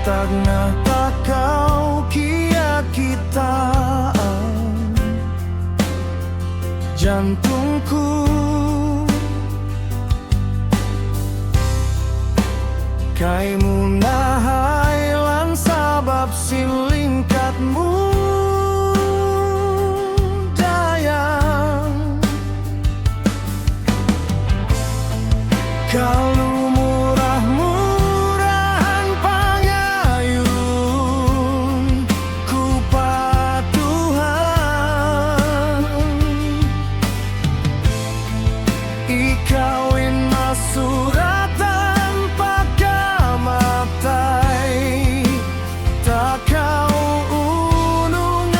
tengah takau kia kita jantungku kai munahai lan sabab silingkatmu dayang kalau murah-murahan pangayun ku patuhan ikawin masuratan pagamatai tak kau unungan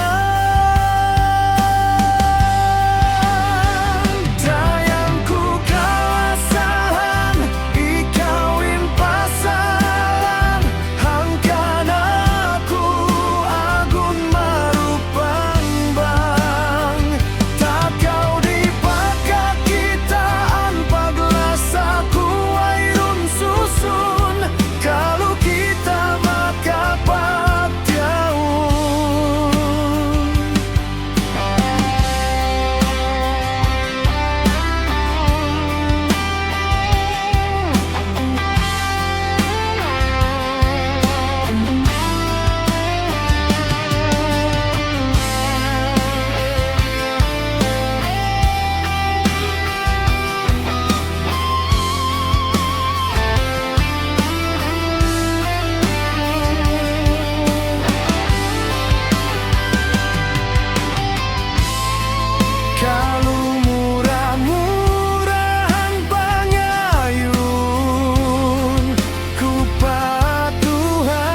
dayangku kawasan ikawin pasalan hangkan aku agun marupang bang tak kau dipakai kitaan paglas aku airun susun kalau kita makapat jauh kalau murah-murahan pangayun ku patuhan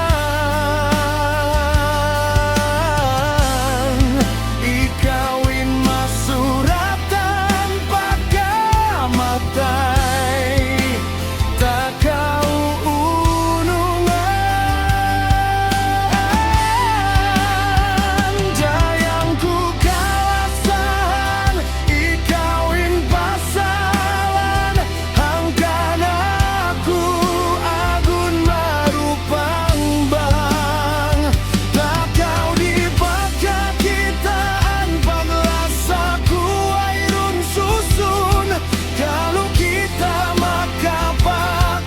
ikawin masuratan pagamatai tak kau unungan dayangku kawasan ikawin pasalan hangkan aku agun marupang bang tak kau dipakai kitaan paglas aku airun susun kalau kita makapak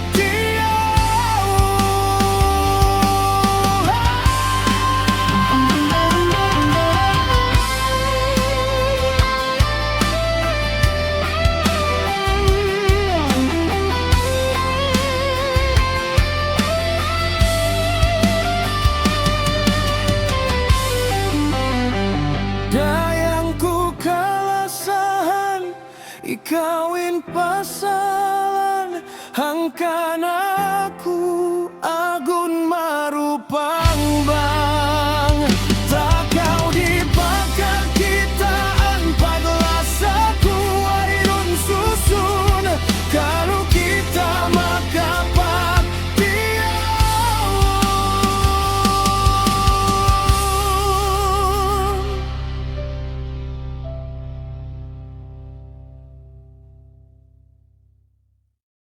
dayangku kalasahan ikawin pasalan